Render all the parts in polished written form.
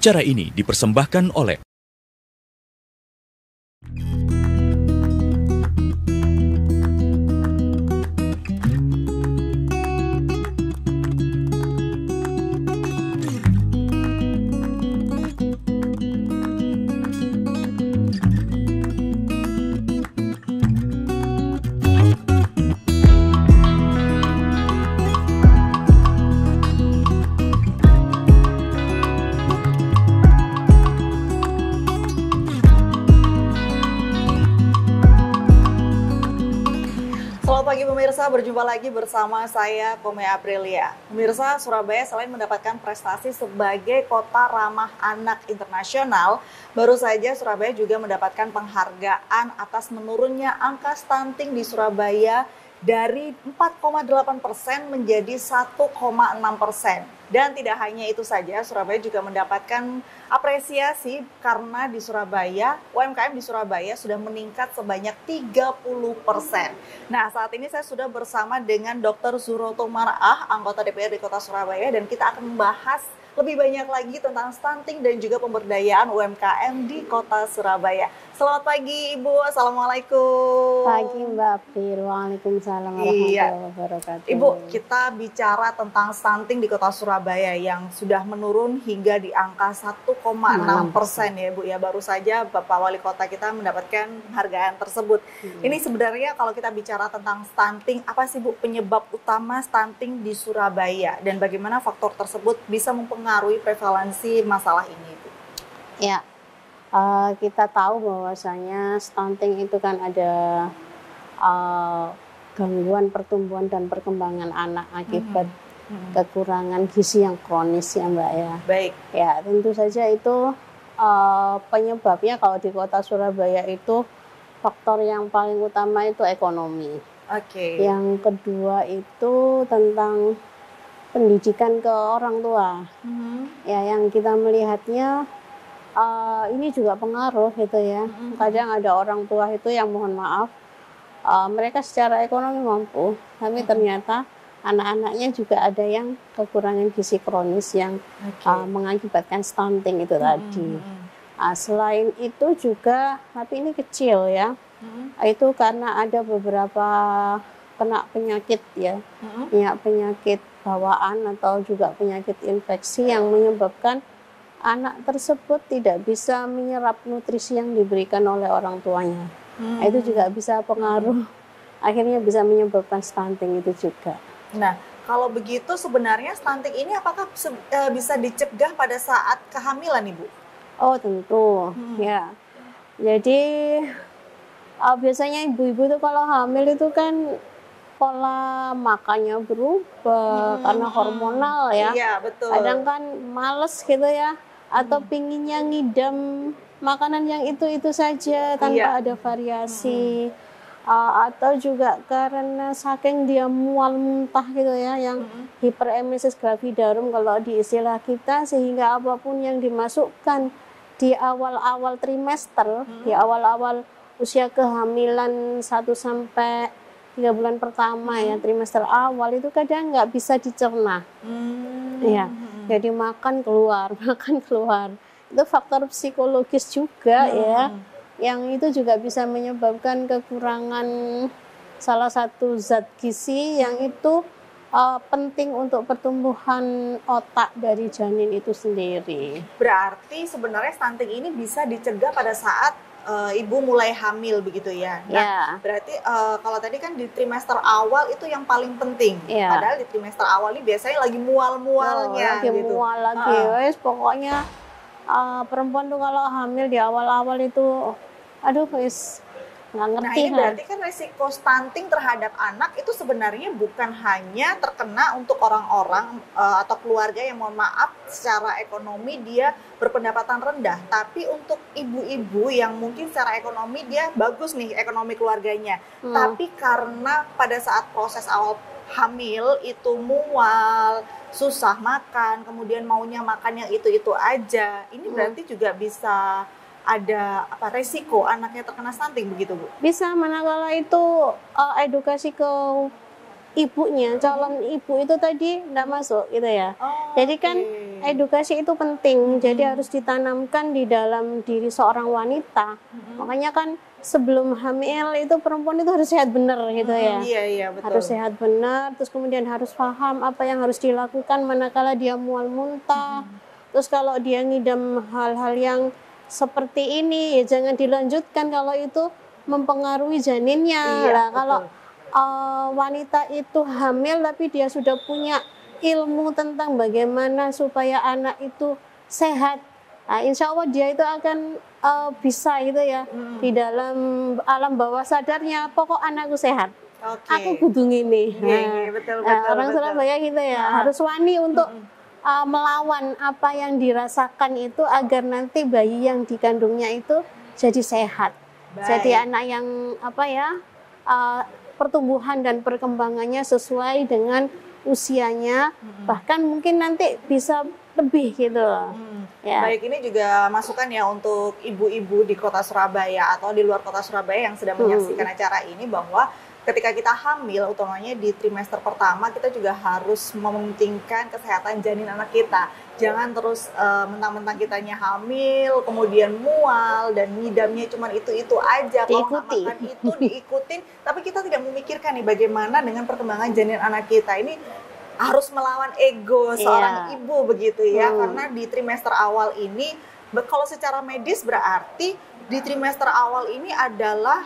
Acara ini dipersembahkan oleh Selamat pagi pemirsa, berjumpa lagi bersama saya Kome Aprilia. Pemirsa, Surabaya selain mendapatkan prestasi sebagai kota ramah anak internasional, baru saja Surabaya juga mendapatkan penghargaan atas menurunnya angka stunting di Surabaya dari 4,8% menjadi 1,6%. Dan tidak hanya itu saja, Surabaya juga mendapatkan apresiasi karena di Surabaya, UMKM di Surabaya sudah meningkat sebanyak 30%. Nah, saat ini saya sudah bersama dengan Dr. Zuroto Mar'ah, anggota DPRD Kota Surabaya, dan kita akan membahas lebih banyak lagi tentang stunting dan juga pemberdayaan UMKM di Kota Surabaya. Selamat pagi Ibu, Assalamualaikum. Pagi Mbak Pir, Waalaikumsalam warahmatullahi wabarakatuh. Ibu, kita bicara tentang stunting di Kota Surabaya yang sudah menurun hingga di angka 1,6% ya Bu ya. Baru saja Bapak Wali Kota kita mendapatkan penghargaan tersebut. Ini sebenarnya kalau kita bicara tentang stunting, apa sih Bu penyebab utama stunting di Surabaya dan bagaimana faktor tersebut bisa mempengaruhi prevalensi masalah ini Bu? Ya, kita tahu bahwasanya stunting itu kan ada gangguan pertumbuhan dan perkembangan anak akibat kekurangan gizi yang kronis ya Mbak ya. Baik. Ya, tentu saja itu penyebabnya kalau di Kota Surabaya itu faktor yang paling utama itu ekonomi. Oke. Yang kedua itu tentang pendidikan ke orang tua. Ya, yang kita melihatnya ini juga pengaruh gitu ya. Kadang ada orang tua itu yang mohon maaf, mereka secara ekonomi mampu, tapi ternyata anak-anaknya juga ada yang kekurangan gizi kronis yang mengakibatkan stunting itu tadi. Selain itu juga, tapi ini kecil ya, itu karena ada beberapa kena penyakit ya, penyakit bawaan atau juga penyakit infeksi yang menyebabkan anak tersebut tidak bisa menyerap nutrisi yang diberikan oleh orang tuanya. Itu juga bisa pengaruh, akhirnya bisa menyebabkan stunting itu juga. Nah, kalau begitu sebenarnya stunting ini apakah bisa dicegah pada saat kehamilan Ibu? Oh tentu, ya. Jadi biasanya ibu-ibu tuh kalau hamil itu kan pola makannya berubah karena hormonal ya. Iya, betul. Kadang kan males gitu ya, atau pinginnya ngidam makanan yang itu saja tanpa ada variasi. Atau juga karena saking dia mual muntah gitu ya, yang hiperemesis gravidarum kalau di istilah kita, sehingga apapun yang dimasukkan di awal-awal trimester, di awal-awal usia kehamilan 1 sampai 3 bulan pertama ya, trimester awal itu kadang nggak bisa dicerna. Ya, jadi makan keluar. Itu faktor psikologis juga ya, yang itu juga bisa menyebabkan kekurangan salah satu zat gizi yang itu penting untuk pertumbuhan otak dari janin itu sendiri. Berarti sebenarnya stunting ini bisa dicegah pada saat ibu mulai hamil begitu ya. Nah, berarti kalau tadi kan di trimester awal itu yang paling penting. Padahal di trimester awal ini biasanya lagi mual-mualnya lagi gitu. Mual lagi, wes pokoknya perempuan tuh kalau hamil di awal-awal itu, aduh wes nggak ngerti. Nah ini berarti kan resiko stunting terhadap anak itu sebenarnya bukan hanya terkena untuk orang-orang atau keluarga yang mohon maaf secara ekonomi dia berpendapatan rendah, tapi untuk ibu-ibu yang mungkin secara ekonomi dia bagus nih ekonomi keluarganya, tapi karena pada saat proses awal hamil itu mual, susah makan, kemudian maunya makan yang itu-itu aja, ini berarti juga bisa ada resiko anaknya terkena stunting begitu Bu? Bisa, manakala itu edukasi ke ibunya, calon ibu itu tadi tidak masuk gitu ya. Oh, Jadi kan oke. edukasi itu penting, jadi harus ditanamkan di dalam diri seorang wanita. Makanya kan sebelum hamil itu perempuan itu harus sehat benar gitu ya. Iya, iya, betul. Harus sehat benar, terus kemudian harus paham apa yang harus dilakukan manakala dia mual muntah. Terus kalau dia ngidam hal-hal yang seperti ini ya jangan dilanjutkan kalau itu mempengaruhi janinnya. Iya, Lah kalau betul. wanita itu hamil tapi dia sudah punya ilmu tentang bagaimana supaya anak itu sehat. Nah, insya Allah dia itu akan bisa gitu ya di dalam alam bawah sadarnya. Pokok anakku sehat. Oke. Aku kudu ini. Iya, iya, betul, Nah, betul, orang betul. Surabaya gitu ya harus wani untuk melawan apa yang dirasakan itu agar nanti bayi yang dikandungnya itu jadi sehat. Baik. Jadi anak yang apa ya pertumbuhan dan perkembangannya sesuai dengan usianya, bahkan mungkin nanti bisa lebih gitu. Ya. Baik, ini juga masukan ya untuk ibu-ibu di kota Surabaya atau di luar kota Surabaya yang sedang menyaksikan acara ini, bahwa ketika kita hamil, utamanya di trimester pertama, kita juga harus mementingkan kesehatan janin anak kita. Jangan terus mentang-mentang kitanya hamil, kemudian mual, dan ngidamnya cuma itu-itu aja. Kalau nggak Diikuti. makan itu, diikutin. Tapi kita tidak memikirkan nih bagaimana dengan perkembangan janin anak kita. Ini harus melawan ego seorang ibu begitu ya. Karena di trimester awal ini, kalau secara medis berarti di trimester awal ini adalah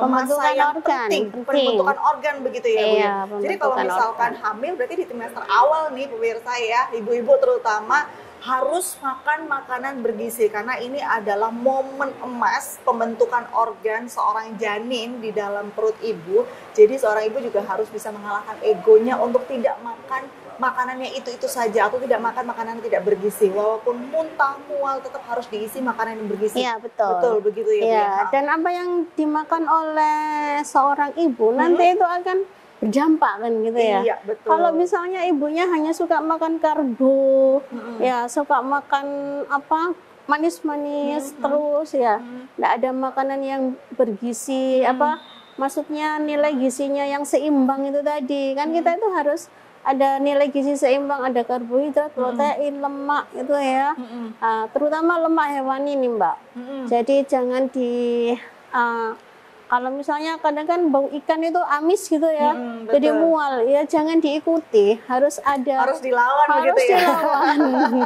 masa yang penting, pembentukan organ begitu ya, Bu ya. Jadi kalau misalkan hamil berarti di trimester awal nih pemirsa ya, ibu-ibu terutama harus makan makanan bergizi, karena ini adalah momen emas pembentukan organ seorang janin di dalam perut ibu. Jadi seorang ibu juga harus bisa mengalahkan egonya untuk tidak makan makanannya itu saja, atau tidak makan makanan tidak bergizi. Walaupun muntah, mual, tetap harus diisi makanan yang bergizi. Iya, betul. Betul begitu ya, Bu ya. Dan apa yang dimakan oleh seorang ibu nanti itu akan berdampak kan gitu ya. Iya, betul. Kalau misalnya ibunya hanya suka makan karbo, ya suka makan apa manis-manis terus ya, nggak ada makanan yang bergizi, apa maksudnya nilai gizinya yang seimbang itu tadi. Kan kita itu harus ada nilai gizi seimbang, ada karbohidrat, protein, lemak itu ya. Terutama lemak hewani nih Mbak. Jadi jangan kalau misalnya kadang kan bau ikan itu amis gitu ya, jadi mual ya, jangan diikuti, harus dilawan begitu ya.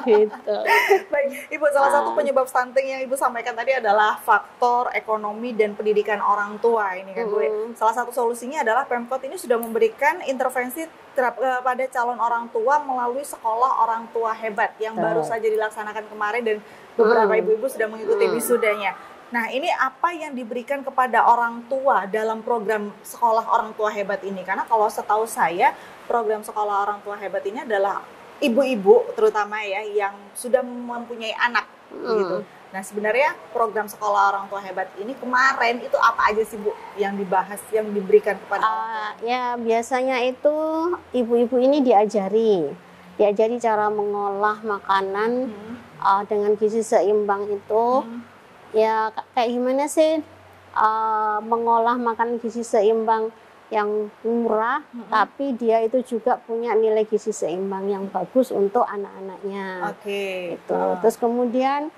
Gitu. Baik, Ibu, salah satu penyebab stunting yang Ibu sampaikan tadi adalah faktor ekonomi dan pendidikan orang tua ini kan Bu. Salah satu solusinya adalah Pemkot ini sudah memberikan intervensi pada calon orang tua melalui sekolah orang tua hebat yang baru saja dilaksanakan kemarin, dan beberapa ibu-ibu sudah mengikuti wisudanya. Nah, ini apa yang diberikan kepada orang tua dalam program sekolah orang tua hebat ini? Karena kalau setahu saya, program sekolah orang tua hebat ini adalah ibu-ibu terutama ya yang sudah mempunyai anak gitu. Nah, sebenarnya program sekolah orang tua hebat ini kemarin itu apa aja sih Bu yang dibahas, yang diberikan kepada orang tua? Ya, biasanya itu ibu-ibu ini diajari cara mengolah makanan dengan gizi seimbang itu. Ya kayak gimana sih mengolah makanan gizi seimbang yang murah, tapi dia itu juga punya nilai gizi seimbang yang bagus untuk anak-anaknya. Oke. Itu. Terus kemudian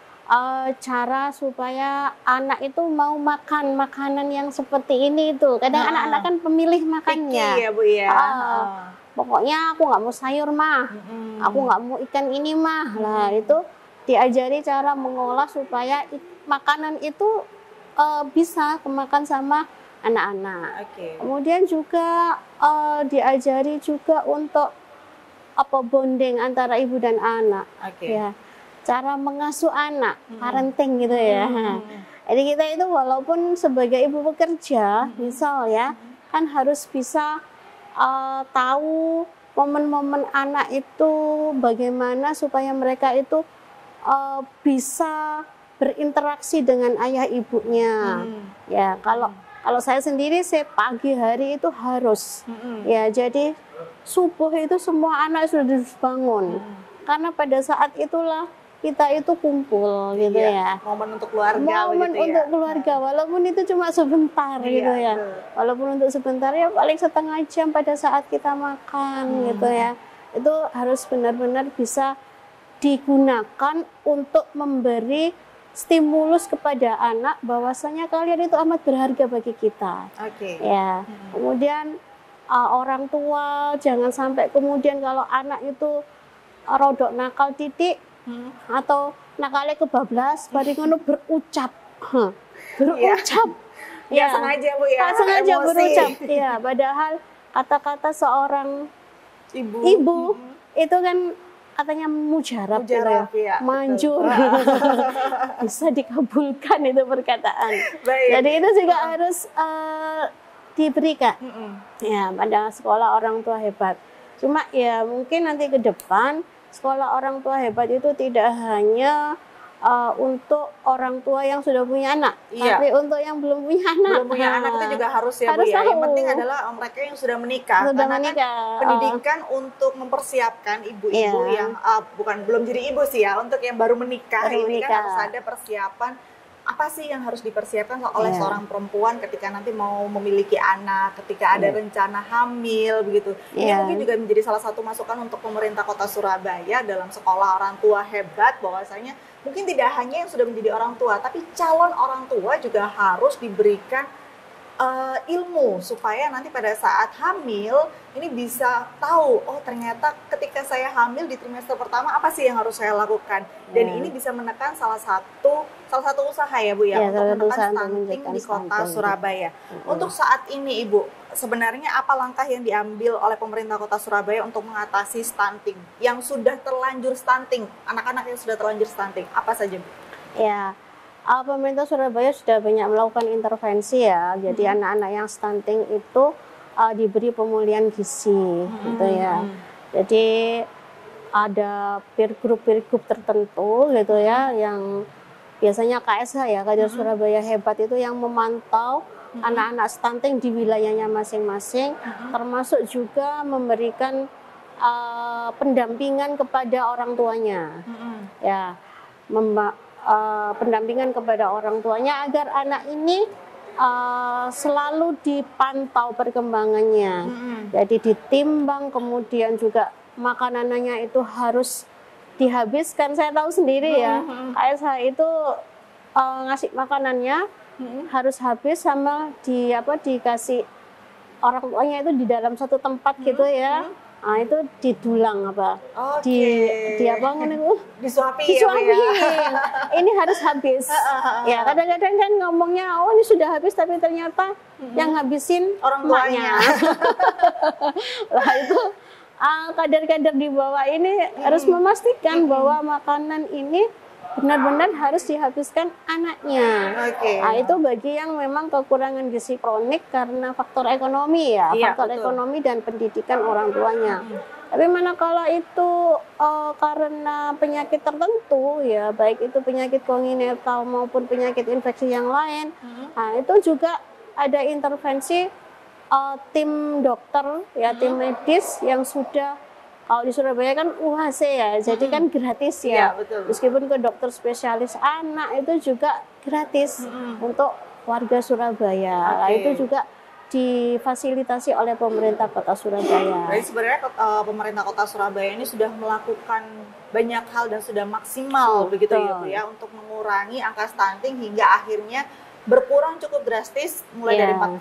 cara supaya anak itu mau makan makanan yang seperti ini itu. Kadang anak-anak kan pemilih makannya. Picky ya Bu ya. Pokoknya aku nggak mau sayur mah, aku nggak mau ikan ini mah. Lah itu diajari cara mengolah supaya makanan itu bisa kemakan sama anak-anak. Kemudian juga diajari juga untuk bonding antara ibu dan anak. Ya, cara mengasuh anak, parenting gitu ya. Jadi kita itu walaupun sebagai ibu bekerja, misal ya, kan harus bisa tahu momen-momen anak itu bagaimana supaya mereka itu bisa berinteraksi dengan ayah ibunya. Ya, kalau saya sendiri, saya pagi hari itu harus ya, jadi subuh itu semua anak sudah bangun. Karena pada saat itulah kita itu kumpul gitu ya. Momen untuk keluarga Momen begitu untuk ya. keluarga, walaupun itu cuma sebentar gitu ya. Betul. Walaupun untuk sebentar ya paling setengah jam pada saat kita makan gitu ya. Itu harus benar-benar bisa digunakan untuk memberi stimulus kepada anak bahwasanya kalian itu amat berharga bagi kita. Oke. Ya. Kemudian orang tua jangan sampai kemudian kalau anak itu rodok nakal titik atau nakalnya kebablas, bari ngono berucap. Berucap. Nggak sengaja Bu ya. Nggak sengaja emosi. berucap. Ya, padahal kata-kata seorang ibu itu kan katanya mujarab gitu ya. Mujarab, ya, Manjur. Bisa dikabulkan itu perkataan. Baik. Jadi itu juga harus diberikan. Ya, pada sekolah orang tua hebat. Cuma ya mungkin nanti ke depan sekolah orang tua hebat itu tidak hanya untuk orang tua yang sudah punya anak, Iya. tapi untuk yang belum punya anak. Belum punya anak itu juga harus ya Harus Bu ya. Yang tahu. penting adalah mereka yang sudah menikah. Sudah Karena menikah. kan pendidikan untuk mempersiapkan ibu-ibu Iya. yang bukan belum jadi ibu sih ya, untuk yang baru menikah Baru ini kan menikah. harus ada persiapan. Apa sih yang harus dipersiapkan oleh Iya. seorang perempuan ketika nanti mau memiliki anak, ketika ada rencana hamil begitu. Ini Iya. mungkin juga menjadi salah satu masukan untuk pemerintah Kota Surabaya dalam sekolah orang tua hebat, bahwasanya mungkin tidak hanya yang sudah menjadi orang tua, tapi calon orang tua juga harus diberikan ilmu supaya nanti pada saat hamil ini bisa tahu, oh ternyata ketika saya hamil di trimester pertama apa sih yang harus saya lakukan, dan ini bisa menekan salah satu usaha ya Bu ya, Ya, untuk salah satu menekan usaha untuk stunting menjaga di Kota stunting. Surabaya. Untuk saat ini Ibu, sebenarnya apa langkah yang diambil oleh pemerintah Kota Surabaya untuk mengatasi stunting yang sudah terlanjur stunting, anak-anak yang sudah terlanjur stunting, apa saja Bu? Ya, pemerintah Surabaya sudah banyak melakukan intervensi ya. Jadi anak-anak yang stunting itu diberi pemulihan gizi, gitu ya. Jadi ada peer group tertentu, gitu ya, yang biasanya KSH ya, Kader Surabaya Hebat itu yang memantau anak-anak stunting di wilayahnya masing-masing, termasuk juga memberikan pendampingan kepada orang tuanya, ya. Pendampingan kepada orang tuanya agar anak ini selalu dipantau perkembangannya. Jadi ditimbang, kemudian juga makanannya itu harus dihabiskan. Saya tahu sendiri ya, KSH itu ngasih makanannya harus habis sama dikasih orang tuanya itu di dalam satu tempat gitu ya. Nah, itu didulang apa? Di apa namanya? Disuapin ya Bu ya. Ini harus habis. Ya, kadang-kadang kan ngomongnya, oh ini sudah habis, tapi ternyata yang habisin Orang tuanya. Lah itu kader-kader di bawah ini harus memastikan bahwa makanan ini benar-benar harus dihabiskan anaknya. Oke. Nah, itu bagi yang memang kekurangan gizi kronik karena faktor ekonomi ya, Iya, faktor betul. ekonomi dan pendidikan orang tuanya. Tapi manakala itu karena penyakit tertentu ya, baik itu penyakit kongenital maupun penyakit infeksi yang lain, nah itu juga ada intervensi tim dokter ya, tim medis yang sudah. Kalau di Surabaya kan UHC ya, jadi kan gratis ya. Iya, betul. Meskipun ke dokter spesialis anak itu juga gratis untuk warga Surabaya. Nah, itu juga difasilitasi oleh pemerintah Kota Surabaya. Jadi sebenarnya pemerintah Kota Surabaya ini sudah melakukan banyak hal dan sudah maksimal begitu ya Bu ya, untuk mengurangi angka stunting hingga akhirnya berkurang cukup drastis mulai dari 4,8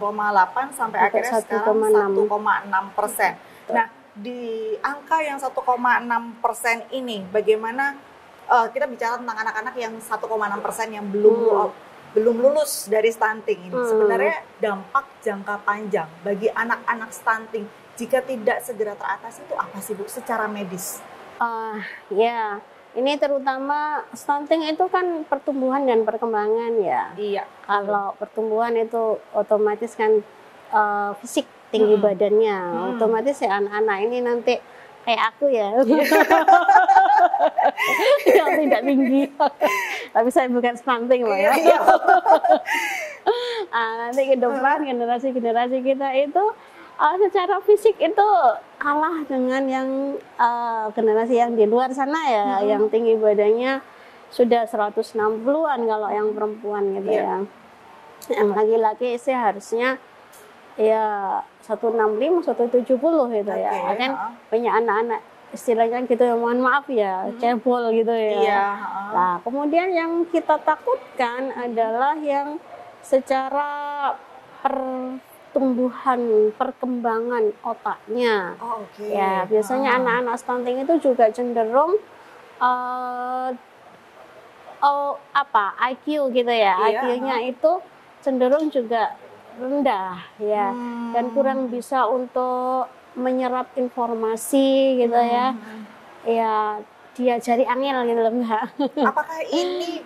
sampai akhirnya sekarang 1,6%. Nah, di angka yang 1,6% ini bagaimana kita bicara tentang anak-anak yang 1,6% yang belum lulus dari stunting ini. Sebenarnya dampak jangka panjang bagi anak-anak stunting jika tidak segera teratasi itu apa sih Bu secara medis? Ya, ini terutama stunting itu kan pertumbuhan dan perkembangan ya. Iya. Kalau pertumbuhan itu otomatis kan fisik, tinggi badannya, otomatis ya anak-anak ini nanti kayak aku ya, yang tidak tinggi, tapi saya bukan stunting loh ya. Nanti ke depan generasi kita itu secara fisik itu kalah dengan yang generasi yang di luar sana ya, yang tinggi badannya sudah 160-an kalau yang perempuan gitu ya. Yang laki-laki sih harusnya ya 165, 170 gitu ya. Kan banyak anak-anak istilahnya gitu ya, mohon maaf ya, cebol gitu ya. Nah, kemudian yang kita takutkan adalah yang secara pertumbuhan, perkembangan otaknya. Ya, biasanya anak-anak stunting itu juga cenderung IQ gitu ya. IQ-nya itu cenderung juga rendah ya, dan kurang bisa untuk menyerap informasi gitu ya. Ya, diajari angel gitu loh, Mbak. Apakah ini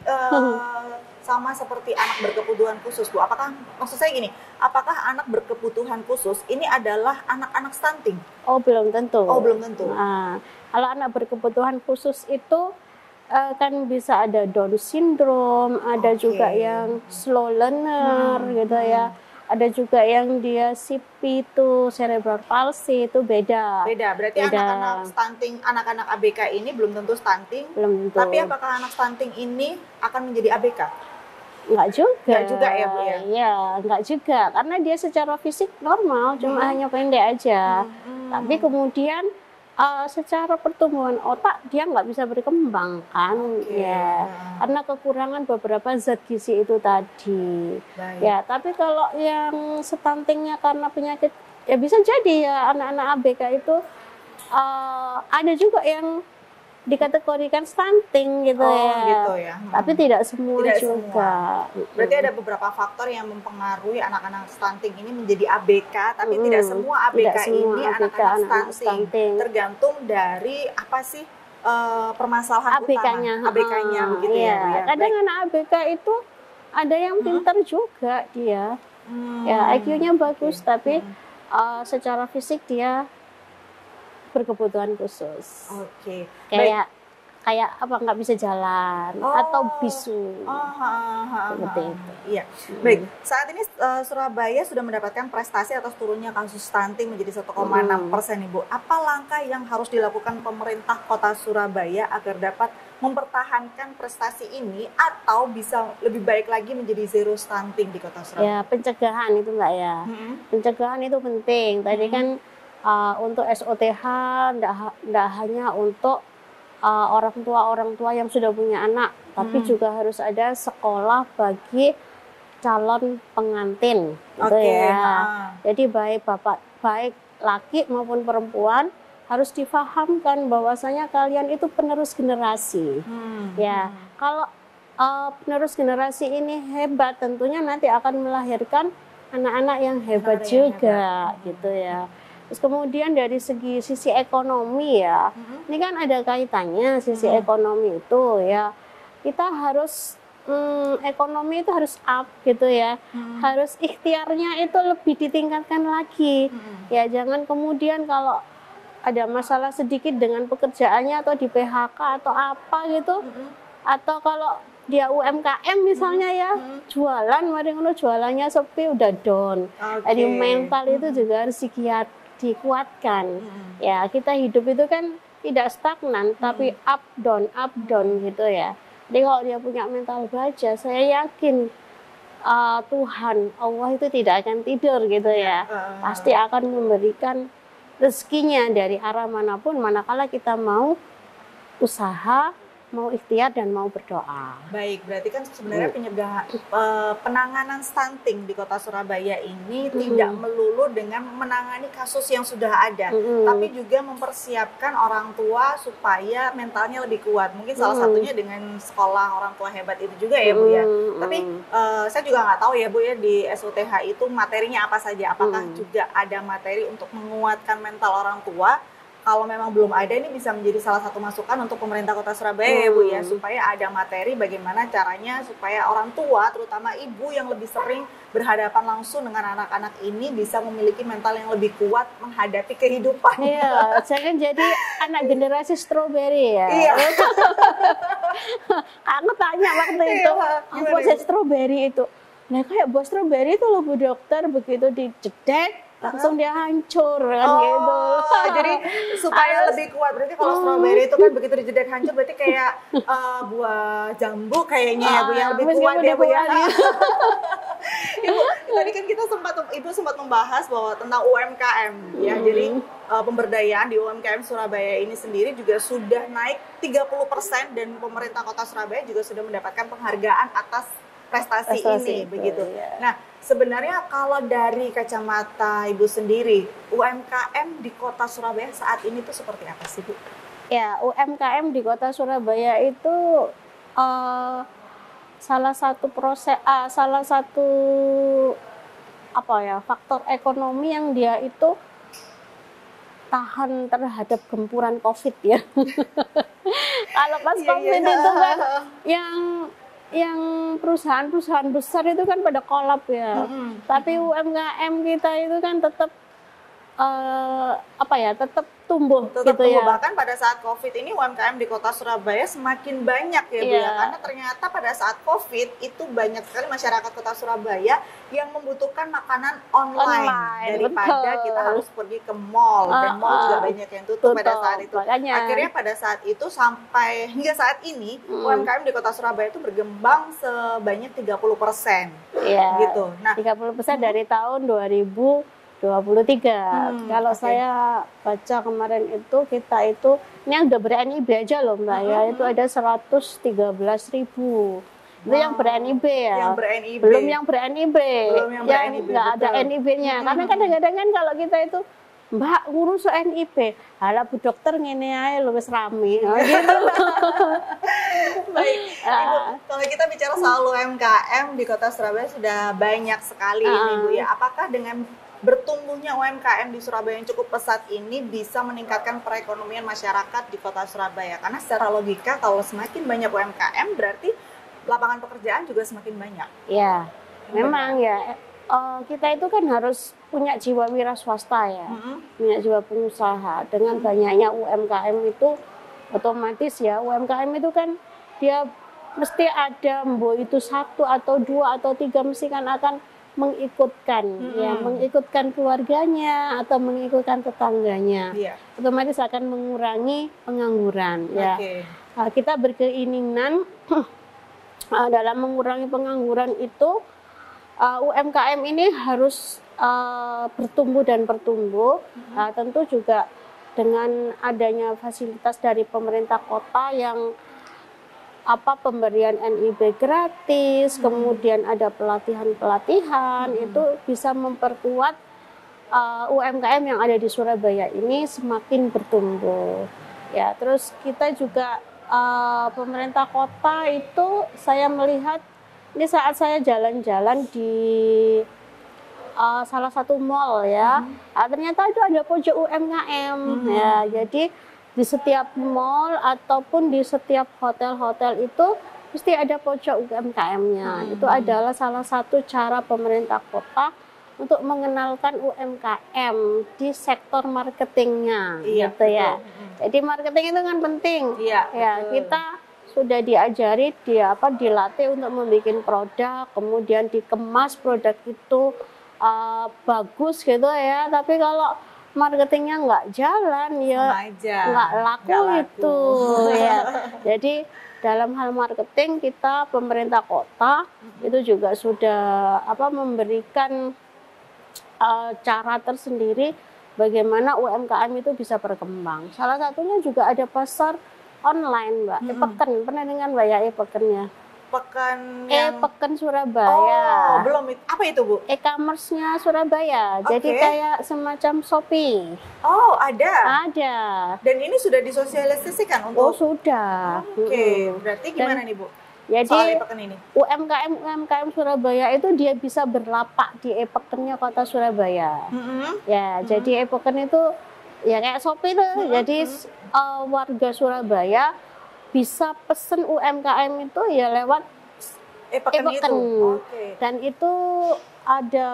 sama seperti anak berkebutuhan khusus, Bu? Apakah, maksud saya gini, apakah anak berkebutuhan khusus ini adalah anak-anak stunting? Oh, belum tentu. Oh, belum tentu. Nah, kalau anak berkebutuhan khusus itu kan bisa ada Down syndrome, ada juga yang slow learner gitu ya. Ada juga yang dia CP itu cerebral palsy, itu beda. Berarti anak-anak stunting, anak-anak ABK ini belum tentu stunting. Belum tentu. Tapi apakah anak stunting ini akan menjadi ABK? Enggak juga. Enggak juga ya, Bu ya? Iya, enggak juga. Karena dia secara fisik normal, cuma hanya pendek aja. Tapi kemudian secara pertumbuhan otak dia nggak bisa berkembang kan, ya, karena kekurangan beberapa zat gizi itu tadi. Ya, tapi kalau yang stuntingnya karena penyakit, ya bisa jadi ya anak-anak ABK itu ada juga yang dikategorikan stunting gitu ya. Tapi tidak semua juga. Berarti ada beberapa faktor yang mempengaruhi anak-anak stunting ini menjadi ABK, tapi tidak semua ABK ini anak-anak stunting. Tergantung dari apa sih permasalahan ABK-nya. ABK-nya begitu ya, Bu ya. Kadang anak ABK itu ada yang pintar juga dia. Ya, IQ-nya bagus tapi secara fisik dia berkebutuhan khusus. Kayak apa, nggak bisa jalan atau bisu. Seperti itu. Iya. Baik, saat ini Surabaya sudah mendapatkan prestasi atas turunnya kasus stunting menjadi 1,6%, Ibu. Apa langkah yang harus dilakukan pemerintah Kota Surabaya agar dapat mempertahankan prestasi ini atau bisa lebih baik lagi menjadi zero stunting di Kota Surabaya? Ya, pencegahan itu Mbak ya. Pencegahan itu penting. Tadi kan untuk SOTH tidak hanya untuk orang tua yang sudah punya anak, tapi juga harus ada sekolah bagi calon pengantin, gitu ya. Jadi baik laki maupun perempuan harus difahamkan bahwasanya kalian itu penerus generasi. Ya, kalau penerus generasi ini hebat, tentunya nanti akan melahirkan anak-anak yang hebat juga, gitu ya. Terus kemudian dari sisi ekonomi ya, ini kan ada kaitannya sisi ekonomi itu ya. Kita harus ekonomi itu harus up gitu ya, harus ikhtiarnya itu lebih ditingkatkan lagi. Ya, jangan kemudian kalau ada masalah sedikit dengan pekerjaannya atau di PHK atau apa gitu, atau kalau dia UMKM misalnya ya, jualan, mari ngono jualannya sepi udah down. Jadi mental itu juga harus dikuatkan. Ya, kita hidup itu kan tidak stagnan, tapi up down gitu ya. Jadi kalau dia punya mental baja, saya yakin Tuhan, Allah itu tidak akan tidur gitu ya. Pasti akan memberikan rezekinya dari arah manapun, manakala kita mau usaha, mau ikhtiar dan mau berdoa. Baik, berarti kan sebenarnya penanganan stunting di Kota Surabaya ini tidak melulu dengan menangani kasus yang sudah ada, tapi juga mempersiapkan orang tua supaya mentalnya lebih kuat. Mungkin salah satunya dengan sekolah orang tua hebat itu juga ya, Bu ya. Tapi saya juga nggak tahu ya, Bu ya, di SOTH itu materinya apa saja. Apakah juga ada materi untuk menguatkan mental orang tua? Kalau memang belum ada, ini bisa menjadi salah satu masukan untuk pemerintah Kota Surabaya ya, Bu ya, supaya ada materi bagaimana caranya supaya orang tua, terutama ibu yang lebih sering berhadapan langsung dengan anak-anak ini bisa memiliki mental yang lebih kuat menghadapi kehidupan. Iya, saya kan jadi anak generasi strawberry ya. Iya. Aku tanya waktu itu, apa sih strawberry itu? Nah, kayak buah strawberry itu loh Bu Dokter, begitu dijedek langsung dia hancur kan gitu. Jadi supaya lebih kuat, berarti kalau strawberry itu kan begitu dijedek hancur berarti kayak buah jambu kayaknya ya Bu, yang lebih kuat ya Bu ya. Ibu, tadi kan Ibu sempat membahas bahwa tentang UMKM ya. Jadi pemberdayaan di UMKM Surabaya ini sendiri juga sudah naik 30% dan pemerintah Kota Surabaya juga sudah mendapatkan penghargaan atas prestasi ini itu, begitu. Ya. Nah, sebenarnya kalau dari kacamata Ibu sendiri, UMKM di Kota Surabaya saat ini tuh seperti apa sih, Bu? Ya, UMKM di Kota Surabaya itu salah satu faktor ekonomi yang dia itu tahan terhadap gempuran COVID ya. Kalau pas COVID itu kan yang perusahaan-perusahaan besar itu kan pada kolap ya. Tapi UMKM kita itu kan tetap tetap tumbuh gitu ya. Bahkan pada saat COVID ini UMKM di Kota Surabaya semakin banyak ya Bu ya. Karena ternyata pada saat COVID itu banyak sekali masyarakat Kota Surabaya yang membutuhkan makanan online daripada kita harus pergi ke mall. Dan mall juga banyak yang tutup pada saat itu. Akhirnya pada saat itu sampai hingga saat ini UMKM di Kota Surabaya itu berkembang sebanyak 30%. Gitu. Nah, 30% dari tahun 2023. Kalau saya baca kemarin itu kita itu ini yang udah ber-NIB aja loh Mbak ya, itu ada 113.000. Itu yang ber-NIB ya. Belum yang ber-NIB. Yang nggak ada NIB-nya. Karena kadang-kadang kan kalau kita itu Mbak ngurus NIB, halah Bu Dokter ngene ae lho wis rame. Gitu. Baik. Ibu, kalau kita bicara soal UMKM di Kota Surabaya sudah banyak sekali ini Bu ya. Apakah dengan bertumbuhnya UMKM di Surabaya yang cukup pesat ini bisa meningkatkan perekonomian masyarakat di Kota Surabaya? Karena secara logika kalau semakin banyak UMKM berarti lapangan pekerjaan juga semakin banyak. Ya, memang ya. Kita itu kan harus punya jiwa wira swasta ya, punya jiwa pengusaha. Dengan banyaknya UMKM itu otomatis ya, UMKM itu kan dia mesti ada, itu 1 atau 2 atau 3 mesti kan akan mengikutkan mengikutkan keluarganya atau mengikutkan tetangganya, otomatis akan mengurangi pengangguran ya. Kita berkeinginan dalam mengurangi pengangguran itu UMKM ini harus bertumbuh dan bertumbuh. Tentu juga dengan adanya fasilitas dari pemerintah kota yang pemberian NIB gratis, kemudian ada pelatihan-pelatihan, itu bisa memperkuat UMKM yang ada di Surabaya ini semakin bertumbuh. Ya, terus kita juga pemerintah kota itu saya melihat ini saat saya jalan-jalan di salah satu mall ya, ternyata itu ada pojok UMKM ya. Jadi di setiap mall ataupun di setiap hotel-hotel itu mesti ada pojok UMKM-nya. Itu adalah salah satu cara pemerintah kota untuk mengenalkan UMKM di sektor marketingnya, gitu ya. Jadi marketing itu kan penting. Kita sudah diajari, dilatih untuk membuat produk, kemudian dikemas produk itu bagus gitu ya. Tapi kalau marketingnya nggak jalan ya nggak laku itu ya. Jadi dalam hal marketing kita pemerintah kota itu juga sudah memberikan cara tersendiri bagaimana UMKM itu bisa berkembang. Salah satunya juga ada pasar online Mbak, e-Peken. Pernah dengar Mbak ya e-Pekennya? Peken Surabaya. Oh, belum. Apa itu, Bu? E-commerce-nya Surabaya. Jadi kayak semacam Shopee. Oh, ada. Ada. Dan ini sudah disosialisasikan untuk? Oh, sudah. Berarti gimana nih, Bu? Jadi soal e-Peken ini? UMKM Surabaya itu dia bisa berlapak di e-Pekennya Kota Surabaya. Ya, jadi e-Peken itu ya kayak Shopee tuh. Jadi warga Surabaya bisa pesen UMKM itu ya lewat e-Peken. Dan itu ada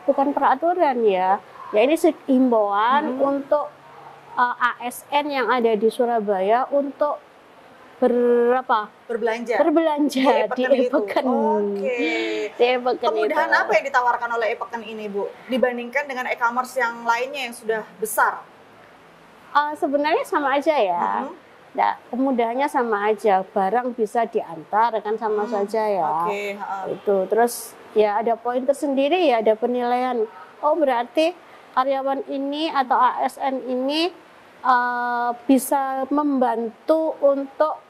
bukan peraturan ya ini himbauan untuk ASN yang ada di Surabaya untuk berbelanja di e-Pekan. Oke. Di e-Pekan Kemudahan itu. apa yang ditawarkan oleh e-Pekan ini, Bu, dibandingkan dengan e-commerce yang lainnya yang sudah besar? Sebenarnya sama aja ya. Nah, kemudahannya sama aja, barang bisa diantar kan sama saja ya. Itu terus ya ada poin tersendiri ya, ada penilaian. Oh berarti karyawan ini atau ASN ini bisa membantu untuk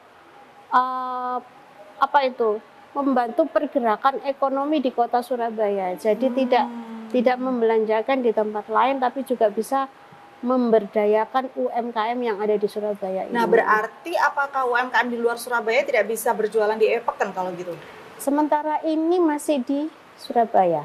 membantu pergerakan ekonomi di Kota Surabaya. Jadi tidak membelanjakan di tempat lain, tapi juga bisa memberdayakan UMKM yang ada di Surabaya ini. Nah, berarti apakah UMKM di luar Surabaya tidak bisa berjualan di e-Pekan kalau gitu? Sementara ini masih di Surabaya,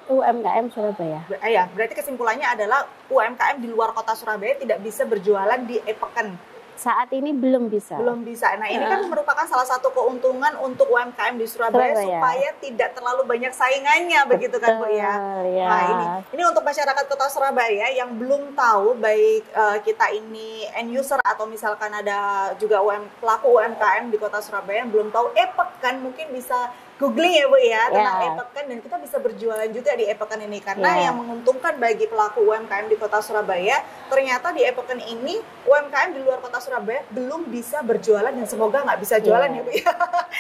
UMKM Surabaya. Ya, berarti kesimpulannya adalah UMKM di luar kota Surabaya tidak bisa berjualan di e-Pekan. Saat ini belum bisa. Belum bisa. Nah, ini kan merupakan salah satu keuntungan untuk UMKM di Surabaya supaya tidak terlalu banyak saingannya, begitu kan Bu ya? Nah, ini untuk masyarakat Kota Surabaya yang belum tahu, baik kita ini end user atau misalkan ada juga pelaku UMKM di Kota Surabaya yang belum tahu e-Pekan, mungkin bisa googling ya Bu ya tentang e-Pekan, dan kita bisa berjualan juga di e-Pekan ini karena yang menguntungkan bagi pelaku UMKM di Kota Surabaya, ternyata di e-Pekan ini UMKM di luar Kota Surabaya belum bisa berjualan, dan semoga nggak bisa jualan ya Bu ya.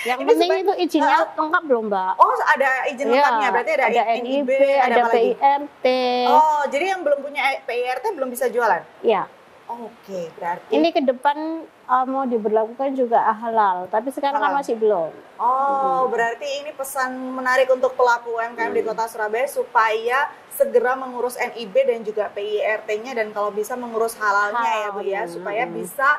Yang penting itu izinnya lengkap belum Mbak? Oh, ada izin lengkapnya, berarti ada NIB, ada PIRT. Oh, jadi yang belum punya PIRT belum bisa jualan? Iya. Oke, berarti ini ke depan mau diberlakukan juga halal, tapi sekarang kan masih belum. Oh, berarti ini pesan menarik untuk pelaku UMKM di Kota Surabaya supaya segera mengurus NIB dan juga PIRT-nya, dan kalau bisa mengurus halalnya ya Bu ya, supaya bisa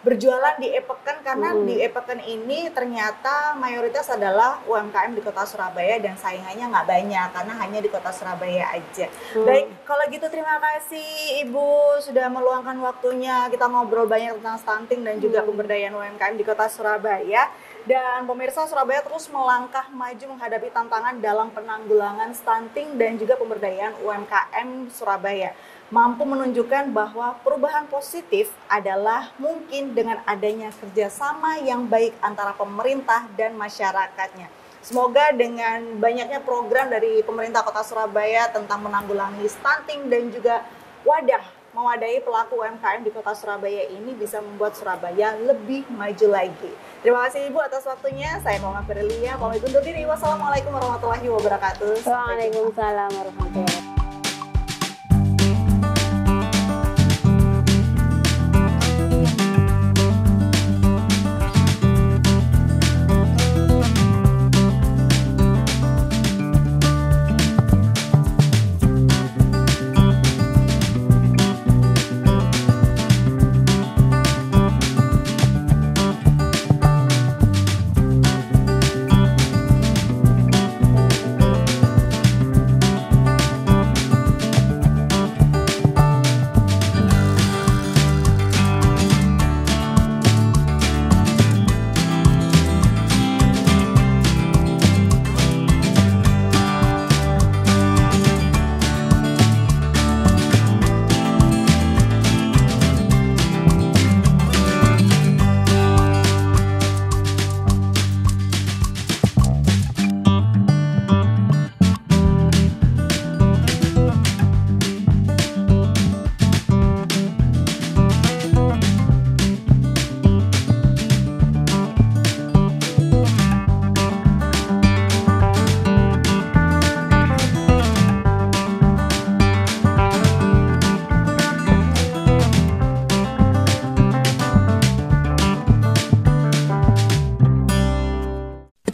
berjualan di e-Pekan, karena di e-Pekan ini ternyata mayoritas adalah UMKM di Kota Surabaya dan saingannya nggak banyak karena hanya di Kota Surabaya aja. Baik, kalau gitu terima kasih Ibu sudah meluangkan waktunya, kita ngobrol banyak tentang stunting dan juga pemberdayaan UMKM di Kota Surabaya. Dan pemirsa, Surabaya terus melangkah maju menghadapi tantangan dalam penanggulangan stunting dan juga pemberdayaan UMKM Surabaya. Mampu menunjukkan bahwa perubahan positif adalah mungkin dengan adanya kerjasama yang baik antara pemerintah dan masyarakatnya. Semoga dengan banyaknya program dari pemerintah Kota Surabaya tentang menanggulangi stunting dan juga mewadahi pelaku UMKM di Kota Surabaya ini bisa membuat Surabaya lebih maju lagi. Terima kasih Ibu atas waktunya. Saya Muhammad Perilia, pamit undur diri. Wassalamualaikum warahmatullahi wabarakatuh. Waalaikumsalam warahmatullahi wabarakatuh.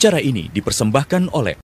Acara ini dipersembahkan oleh